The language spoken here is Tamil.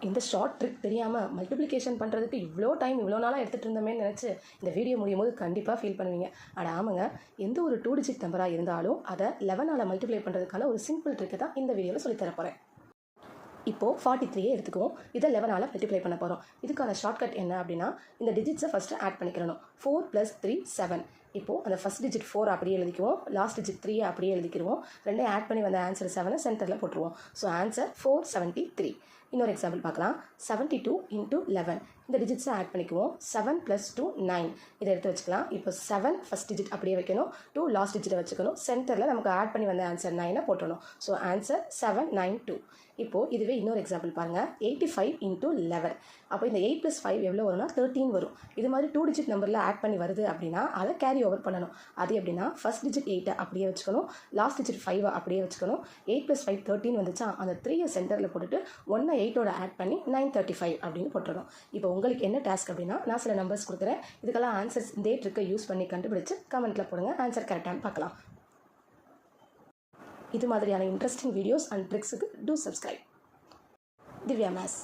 இந்த ஷார்ட் ட்ரிக் தெரியாமல் மல்டிப்ளிகேஷன் பண்ணுறதுக்கு இவ்வளோ நாளாக எடுத்துகிட்டு இருந்தோமேன்னு நினச்சி இந்த வீடியோ முடியும் போது கண்டிப்பாக ஃபீல் பண்ணுவீங்க. அட ஆமாங்க, எந்த ஒரு 2 டிஜிட் நம்பராக இருந்தாலும் அதை 11ஆல் மல்டிப்ளை பண்ணுறதுக்கான ஒரு சிம்பிள் ட்ரிக்கை தான் இந்த வீடியோவில் சொல்லித்தர போகிறேன். இப்போது 43 எடுத்துக்குவோம். இதை 11ஆல் மல்டிப்ளை பண்ண போகிறோம். இதுக்கான ஷார்ட்கட் என்ன அப்படின்னா, இந்த டிஜிட்ஸை ஃபஸ்ட்டு ஆட் பண்ணிக்கிறணும். 4 + 3 7. இப்போது அந்த ஃபஸ்ட் டிஜிட் 4 அப்படியே எழுதிக்குவோம், லாஸ்ட் டிஜிட் 3 அப்படியே எழுதிக்கிடுவோம். ரெண்டையும் ஆட் பண்ணி வந்த ஆன்சர் 7 சென்டரில் போட்டுருவோம். So answer 473. இன்னொரு எக்ஸாம்பிள் பார்க்கலாம். 72 × 11. இந்த டிஜிட்ஸை ஆட் பண்ணிக்குவோம். 7 + 2 9. இதை எடுத்து வச்சுக்கலாம். இப்போ 7 ஃபஸ்ட் டிஜிட் அப்படியே வைக்கணும், 2 லாஸ்ட் டிஜிட்டை வச்சுக்கணும். சென்டரில் நமக்கு ஆட் பண்ணி வந்த ஆன்சர் 9 போட்டணும். So answer 792. இப்போது இதுவே இன்னொரு எக்ஸாம்பிள் பாருங்கள். 85 × 11. அப்போ இந்த 8 + 5 எவ்வளோ வரும்னா 13 வரும். இது மாதிரி 2 டிஜிட் நம்பரில் ஆட் பண்ணி வருது அப்படின்னா அதை கேரி ஓவர் பண்ணணும். அது எப்படின்னா, ஃபஸ்ட் டிஜிட் 8 அப்படியே வச்சுக்கணும், லாஸ்ட் டிஜிட் 5 அப்படியே வச்சுக்கணும். 8 + 5 13 வந்துச்சா, அந்த 3 சென்டரில் போட்டுட்டு 1 8ஓட ஆட் பண்ணி 935 அப்படின்னு போட்டுறோம். இப்போ உங்களுக்கு என்ன டாஸ்க் அப்படின்னா, நான் சில நம்பர்ஸ் கொடுக்குறேன். இதுக்கெல்லாம் ஆன்சர்ஸ் இந்த ட்ரிக்கை யூஸ் பண்ணி கண்டுபிடிச்சு கமெண்ட்டில் போடுங்க. ஆன்சர் கரெக்டானு பார்க்கலாம். இது மாதிரியான இன்ட்ரெஸ்டிங் வீடியோஸ் அண்ட் ட்ரிக்ஸுக்கு டூ சப்ஸ்கிரைப். திவ்யா மேத்ஸ்.